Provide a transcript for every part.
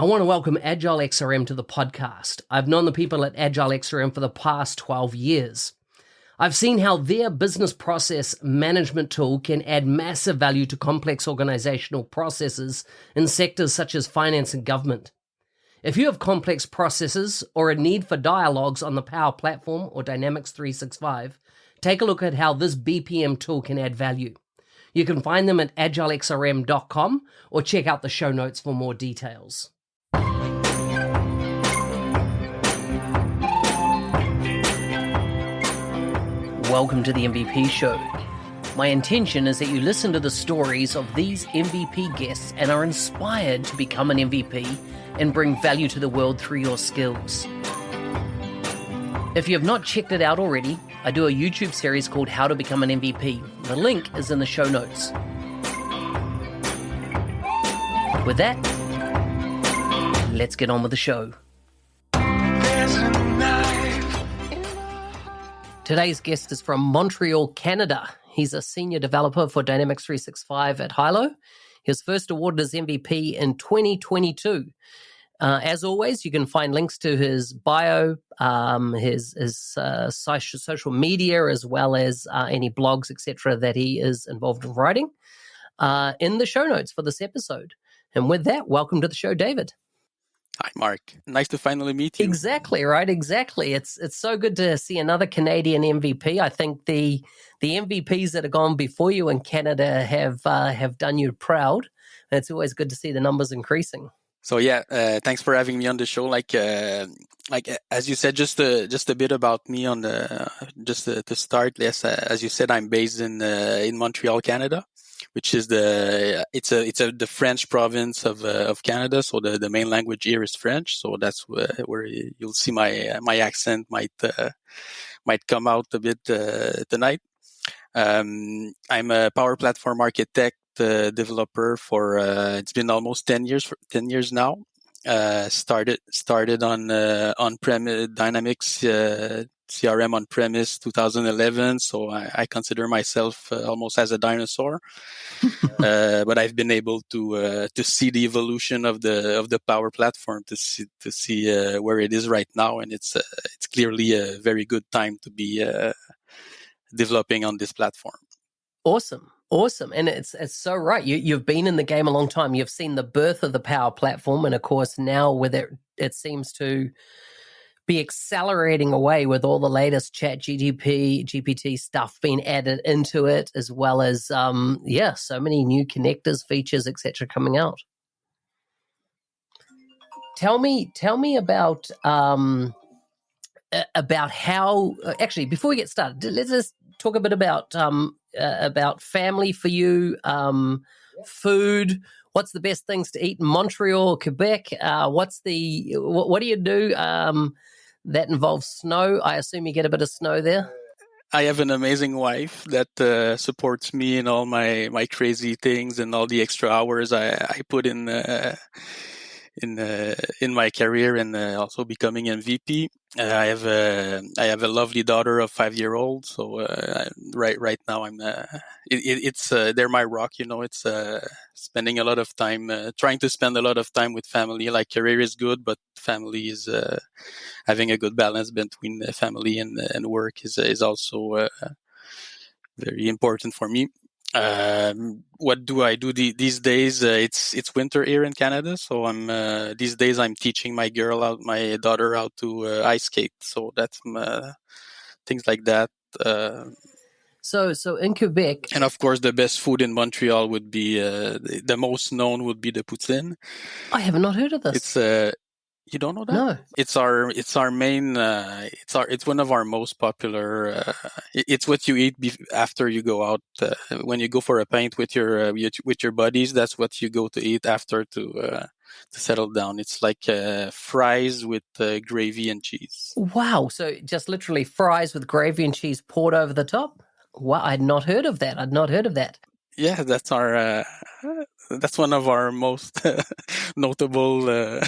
I want to welcome Agile XRM to the podcast. I've known the people at Agile XRM for the past 12 years. I've seen how their business process management tool can add massive value to complex organizational processes in sectors such as finance and government. If you have complex processes or a need for dialogues on the Power Platform or Dynamics 365, take a look at how this BPM tool can add value. You can find them at agilexrm.com or check out the show notes for more details. Welcome to the MVP Show. My intention is that you listen to the stories of these MVP guests and are inspired to become an MVP and bring value to the world through your skills. If you have not checked it out already, I do a YouTube series called How to Become an MVP. The link is in the show notes. With that, let's get on with the show. Today's guest is from Montreal, Canada. He's a senior developer for Dynamics 365 at Hilo. He was first awarded as MVP in 2022. As always, you can find links to his bio, his social media, as well as any blogs, etc., that he is involved in writing in the show notes for this episode. And with that, welcome to the show, David. Hi, Mark. Nice to finally meet you. Exactly, right? Exactly. It's so good to see another Canadian MVP. I think the MVPs that have gone before you in Canada have done you proud. And it's always good to see the numbers increasing. So thanks for having me on the show. Like as you said, just a bit about me on the to start. Yes, as you said, I'm based in Montreal, Canada, which is the French province of Canada. So the main language here is French. So that's where you'll see my accent might come out a bit tonight. I'm a Power Platform architect. Developer for it's been almost 10 years now. Started on premise Dynamics CRM on premise 2011. So I consider myself almost as a dinosaur. But I've been able to see the evolution of the Power Platform to see where it is right now, and it's clearly a very good time to be developing on this platform. Awesome. And it's so right. You've been in the game a long time. You've seen the birth of the Power Platform. And of course, now with it seems to be accelerating away with all the latest GPT stuff being added into it, as well as, so many new connectors, features, etc. coming out. Tell me about how, actually, before we get started, let's just talk a bit about family for you, food. What's the best things to eat in Montreal, Quebec? What do you do that involves snow? I assume you get a bit of snow there. I have an amazing wife that supports me in all my crazy things and all the extra hours I put in my career and also becoming MVP. I have a lovely daughter of 5-year-old. So right now they're my rock. It's spending a lot of time trying to spend a lot of time with family. Like career is good, but family is having a good balance between family and work is also very important for me. What do I do these days? It's winter here in Canada, so these days I'm teaching my daughter how to ice skate. So that's things like that. So in Quebec, and of course the best food in Montreal would be the most known would be the poutine. I have not heard of this. You don't know that? No. It's our main. It's one of our most popular. It's what you eat after you go out. When you go for a pint with your buddies, that's what you go to eat after to settle down. It's like fries with gravy and cheese. Wow! So just literally fries with gravy and cheese poured over the top. Wow! I'd not heard of that. Yeah, that's our. That's one of our most notable.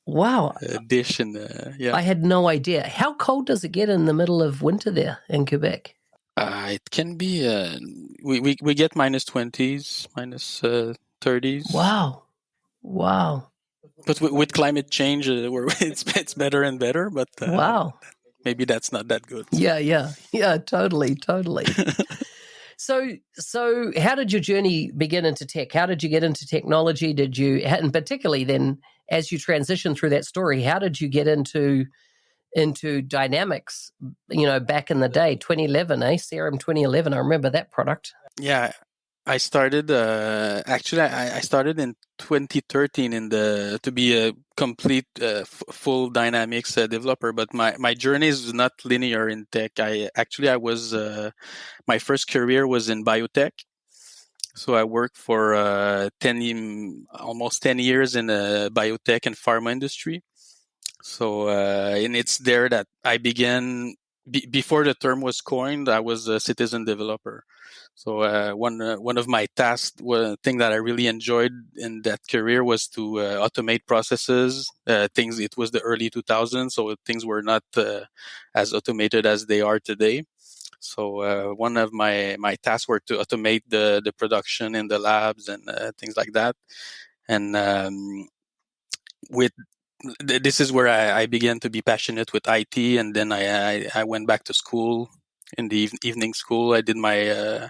Wow. Dish I had no idea. How cold does it get in the middle of winter there in Quebec? It can be we get -20s, -30s. Wow. But with climate change, it's better and better. But Wow. maybe that's not that good. Yeah. Totally. So how did your journey begin into tech? How did you get into technology? And particularly then, as you transition through that story, how did you get into Dynamics? Back in the day, 2011, CRM 2011. I remember that product. Yeah, I started actually I started in 2013 to be a complete full Dynamics developer. But my journey is not linear in tech. I was my first career was in biotech. So I worked for almost 10 years in the biotech and pharma industry. So and it's there that I began. Before the term was coined, I was a citizen developer. So one of my tasks, thing that I really enjoyed in that career was to automate processes. It was the early 2000s, so things were not as automated as they are today. So one of my tasks were to automate the production in the labs and things like that. And with this is where I began to be passionate with IT, and then I went back to school in the evening school. I did my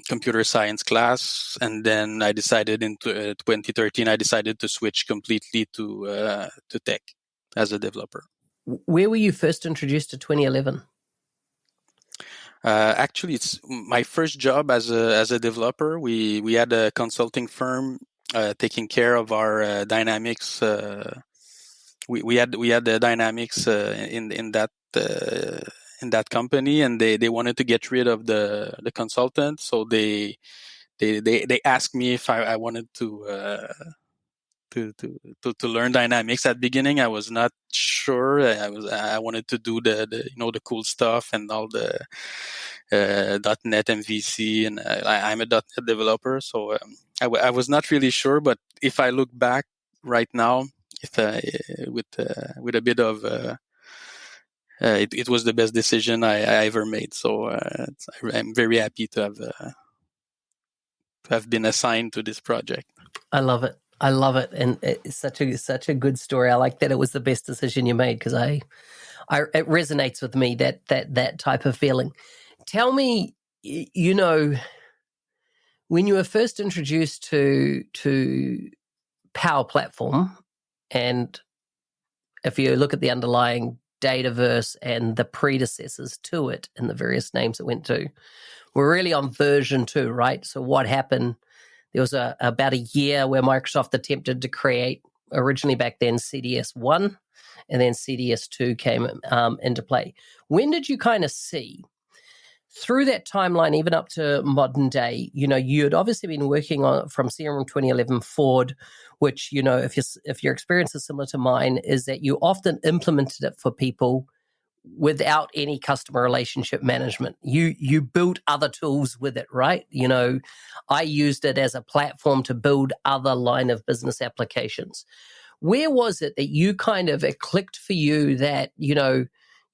computer science class, and then I decided in 2013 I decided to switch completely to tech as a developer. Where were you first introduced to 2011? Actually, it's my first job as a developer. We had a consulting firm taking care of our Dynamics. We had the Dynamics in that company, and they wanted to get rid of the consultant, so they asked me if I wanted to learn Dynamics. At the beginning, I was not sure. I wanted to do the cool stuff and all the .NET MVC, and I'm a .NET developer, so I was not really sure. But if I look back right now, if with a bit of it was the best decision I ever made. So I'm very happy to have been assigned to this project. I love it, and it's such a good story. I like that it was the best decision you made, because it resonates with me, that type of feeling. Tell me, when you were first introduced to Power Platform, and if you look at the underlying Dataverse and the predecessors to it and the various names it went to, we're really on version 2, right? So what happened? There was about a year where Microsoft attempted to create, originally back then, CDS 1, and then CDS 2 came into play. When did you kind of see, through that timeline, even up to modern day, you had obviously been working on from CRM 2011 forward, which, if your experience is similar to mine, is that you often implemented it for people without any customer relationship management. You built other tools with it, right? I used it as a platform to build other line of business applications. Where was it that you it clicked for you that,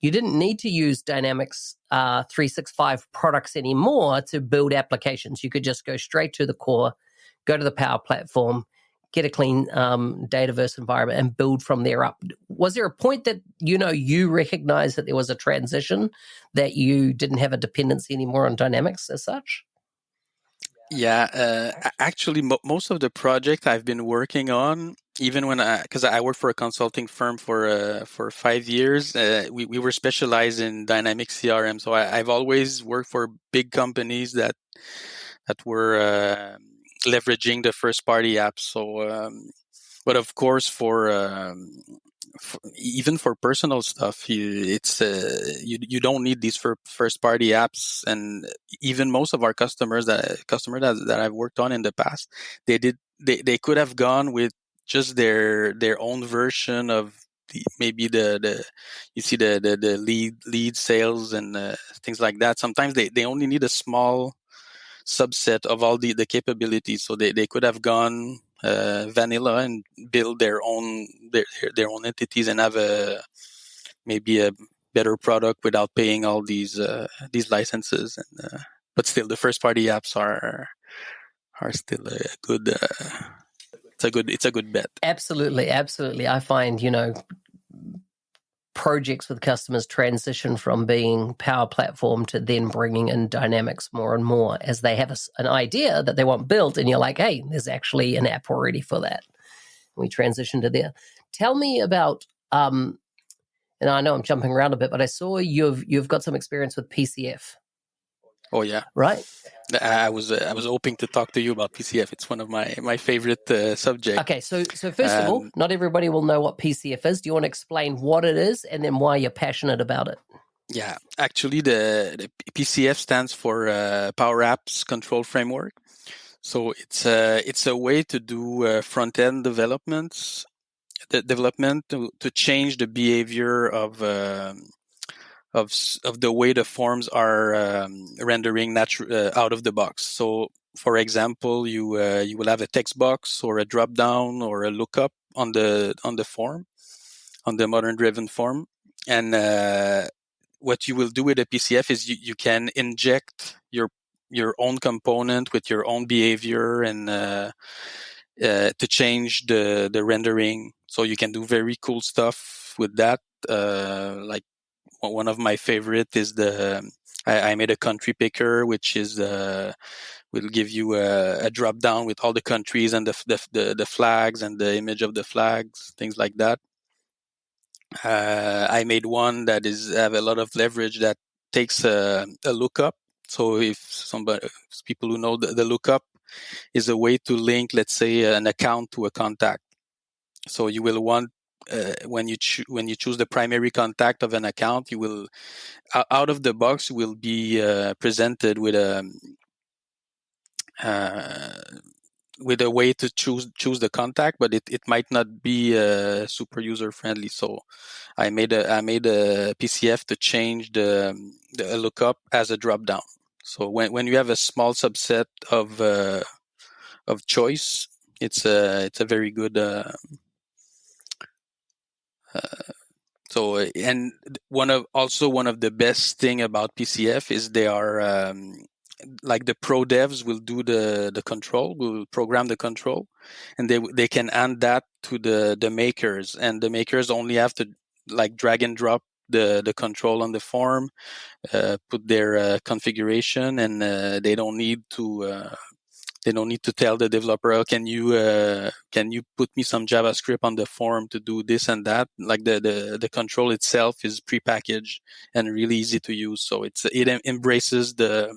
you didn't need to use Dynamics 365 products anymore to build applications? You could just go straight to the core, go to the Power Platform, get a clean Dataverse environment, and build from there up. Was there a point that, you recognized that there was a transition, that you didn't have a dependency anymore on Dynamics as such? Yeah, actually, most of the project I've been working on, even because I worked for a consulting firm for 5 years, we were specialized in Dynamics CRM. So I've always worked for big companies that were leveraging the first party apps. So, but of course, even for personal stuff, you don't need these for first party apps. And even most of our customers that I've worked on in the past, they could have gone with just their own version of maybe the you see the lead sales and things like that. Sometimes they only need a small subset of all the capabilities, so they could have gone vanilla and build their own entities and have maybe a better product without paying all these licenses. And but still, the first party apps are still a good it's a good bet. Absolutely. I find, projects with customers transition from being Power Platform to then bringing in Dynamics more and more as they have an idea that they want built, and you're like, hey, there's actually an app already for that. We transition to there. Tell me about, and I know I'm jumping around a bit, but I saw you've got some experience with PCF. Oh yeah, right. I was hoping to talk to you about PCF. It's one of my favorite subjects. Okay, so first of all, not everybody will know what PCF is. Do you want to explain what it is and then why you're passionate about it? Yeah, actually, the PCF stands for Power Apps Control Framework. So it's a way to do front end development to change the behavior of the way the forms are rendering out of the box. So, for example, you will have a text box or a drop down or a lookup on the form, on the modern driven form, and what you will do with a PCF is you can inject your own component with your own behavior and to change the rendering. So you can do very cool stuff with that. Like one of my favorite is I made a country picker, which is will give you a drop down with all the countries and the flags and the image of the flags, things like that. I made one that have a lot of leverage that takes a lookup. So if people who know the lookup is a way to link, let's say, an account to a contact. So you will want when you choose the primary contact of an account, you will out of the box will be presented with a way to choose the contact, but it might not be super user friendly. So I made a PCF to change the lookup as a drop down. So when you have a small subset of choice, it's a very good. So and one of the best thing about PCF is they are like the pro devs will do the control, will program the control, and they can hand that to the makers, and the makers only have to like drag and drop the control on the form, put their configuration, and they don't need to tell the developer, oh, can you put me some JavaScript on the form to do this and that? Like the control itself is prepackaged and really easy to use. So it embraces the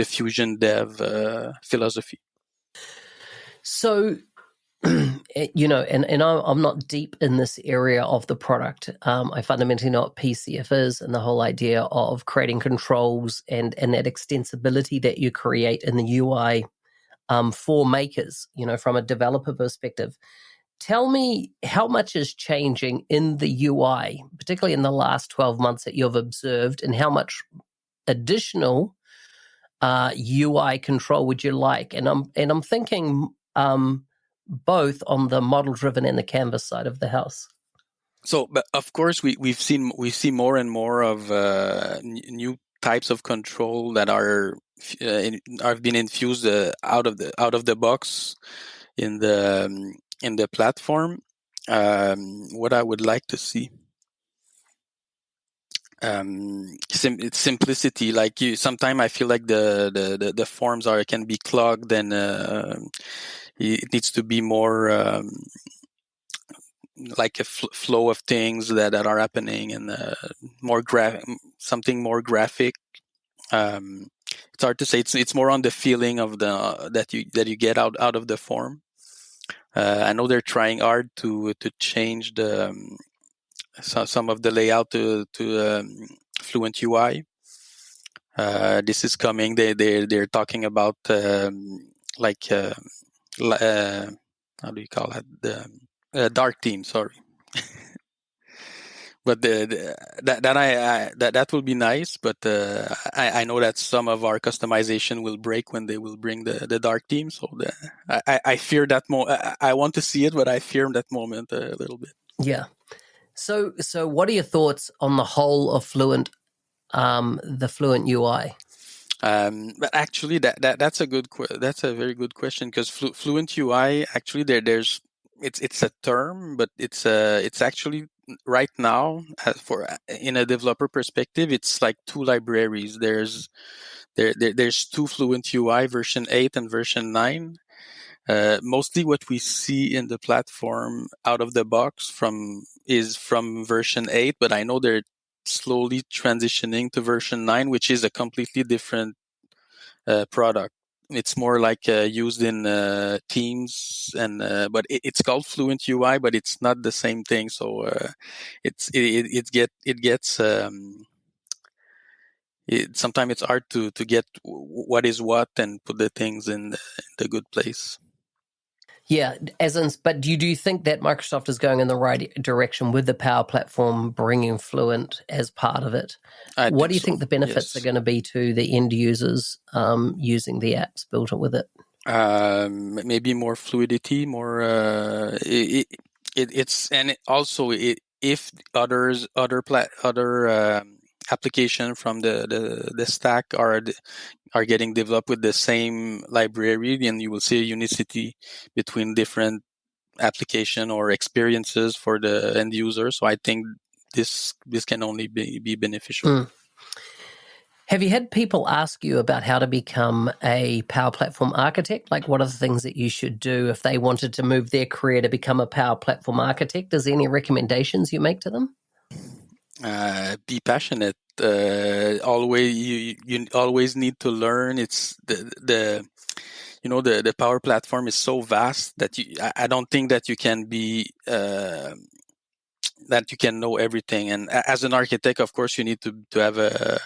Fusion dev philosophy. So, and I'm not deep in this area of the product. I fundamentally know what PCF is and the whole idea of creating controls and that extensibility that you create in the UI for makers, from a developer perspective. Tell me how much is changing in the UI, particularly in the last 12 months that you've observed, and how much additional UI control would you like? And I'm thinking both on the model driven and the canvas side of the house. So, but of course, we see more and more of new types of control that are been infused out of the box in the platform. What I would like to see. It's simplicity. Like sometimes I feel like the forms can be clogged, and it needs to be more like a flow of things that are happening, and something more graphic. It's hard to say. It's more on the feeling of that you get out of the form. I know they're trying hard to change some of the layout to Fluent UI. This is coming. They're talking about like how do you call it, the dark theme? Sorry. But that will be nice. But I know that some of our customization will break when they will bring the dark theme. So I fear that I want to see it, but I fear that moment a little bit. Yeah. So what are your thoughts on the whole of Fluent, the Fluent UI? But actually, that's that's a very good question, because Fluent UI, actually it's a term, but it's actually right now, for in a developer perspective, it's like two libraries. There's two Fluent UI, version 8 and version 9. Mostly what we see in the platform out of the box is from version 8, but I know they're slowly transitioning to version 9, which is a completely different product. It's more like used in Teams, and but it's called Fluent UI, but it's not the same thing. So it gets sometimes it's hard to get what is what and put the things in the good place. Yeah, but do you think that Microsoft is going in the right direction with the Power Platform, bringing Fluent as part of it? What do you think the benefits are going to be to the end users using the apps built with it? Maybe more fluidity, more if other application from the stack are getting developed with the same library, then you will see a unicity between different application or experiences for the end user. So I think this can only be beneficial. Have you had people ask you about how to become a Power Platform architect? Like, what are the things that you should do if they wanted to move their career to become a Power Platform architect? Is there any recommendations you make to them? Be passionate. Always you always need to learn. It's the Power Platform is so vast that I don't think that you can be that you can know everything. And as an architect, of course, you need to have a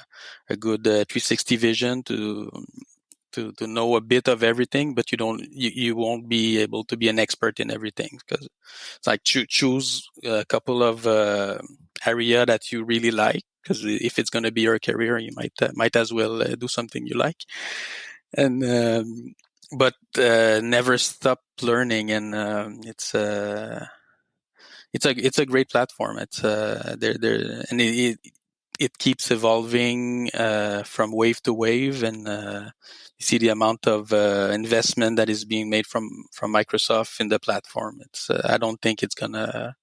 good 360 vision to know a bit of everything, but you won't be able to be an expert in everything, because it's like choose a couple of area that you really like, because if it's going to be your career, you might as well do something you like, and but never stop learning. And it's a great platform. It's there and it keeps evolving from wave to wave, and you see the amount of investment that is being made from Microsoft in the platform. It's I don't think it's gonna.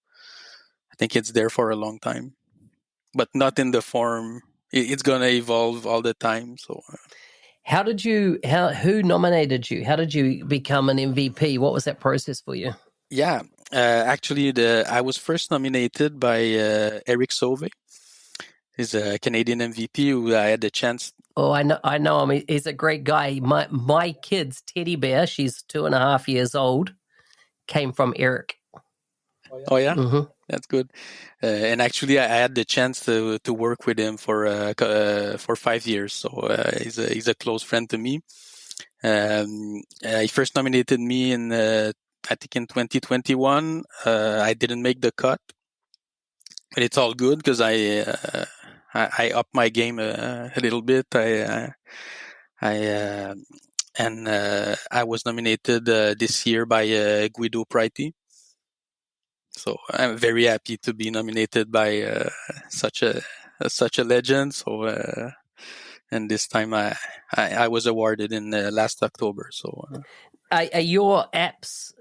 I think it's there for a long time, but not in the form. It's gonna evolve all the time. So. Who nominated you? How did you become an MVP? What was that process for you? Yeah, actually, I was first nominated by Eric Sauvé. He's a Canadian MVP who I had the chance. Oh, I know him. He's a great guy. My kid's teddy bear, she's 2.5 years old, came from Eric. Oh yeah, mm-hmm. That's good. And actually, I had the chance to work with him for 5 years. So he's a close friend to me. He first nominated me in I think in 2021. I didn't make the cut, but it's all good because I upped my game a little bit. I was nominated this year by Guido Priti. So I'm very happy to be nominated by such a legend. So and this time I was awarded in last October. So are your apps,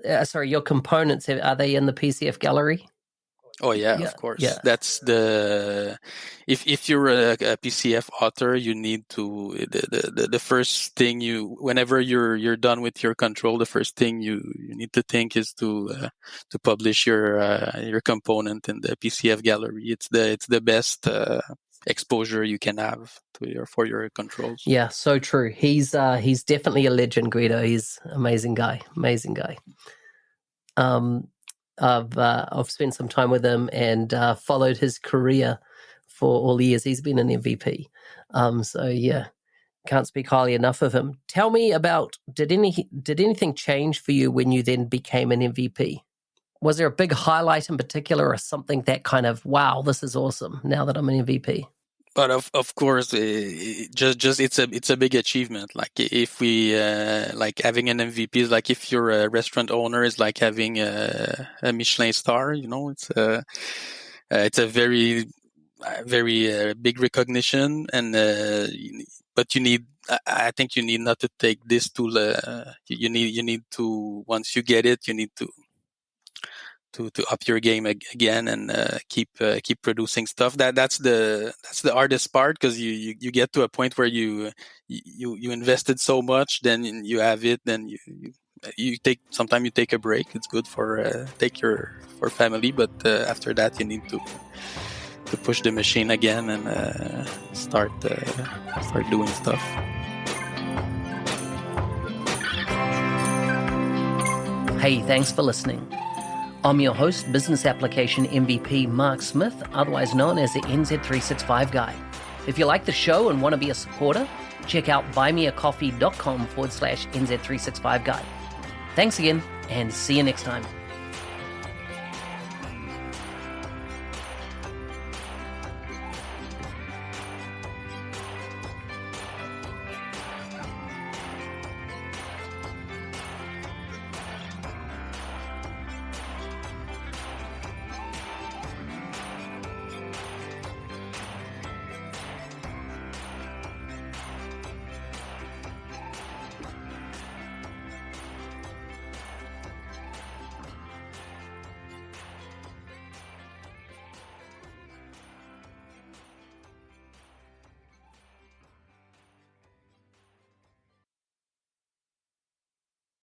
your components, are they in the PCF gallery? Oh yeah, of course. Yeah. That's if you're a PCF author, you need to the first thing whenever you're done with your control, the first thing you need to think is to publish your component in the PCF gallery. It's the best exposure you can have for your controls. Yeah, so true. He's definitely a legend, Guido. He's amazing guy. I've spent some time with him and followed his career for all the years. He's been an MVP. So yeah, can't speak highly enough of him. Tell me about, did anything change for you when you then became an MVP? Was there a big highlight in particular, or something that kind of, wow, this is awesome now that I'm an MVP? But of course, just it's a big achievement. Like if we like having an MVP is like if you're a restaurant owner is like having a Michelin star. It's a very big recognition, and but you need I think you need not to take this tool. You need to, once you get it, you need to up your game again and keep producing stuff. That's the hardest part, because you get to a point where you invested so much, then you have it, then you take a break. It's good for for family, but after that you need to push the machine again and start doing stuff. Hey, thanks for listening. I'm your host, Business Application MVP Mark Smith, otherwise known as the NZ365 Guy. If you like the show and want to be a supporter, check out buymeacoffee.com/NZ365 Guy. Thanks again, and see you next time.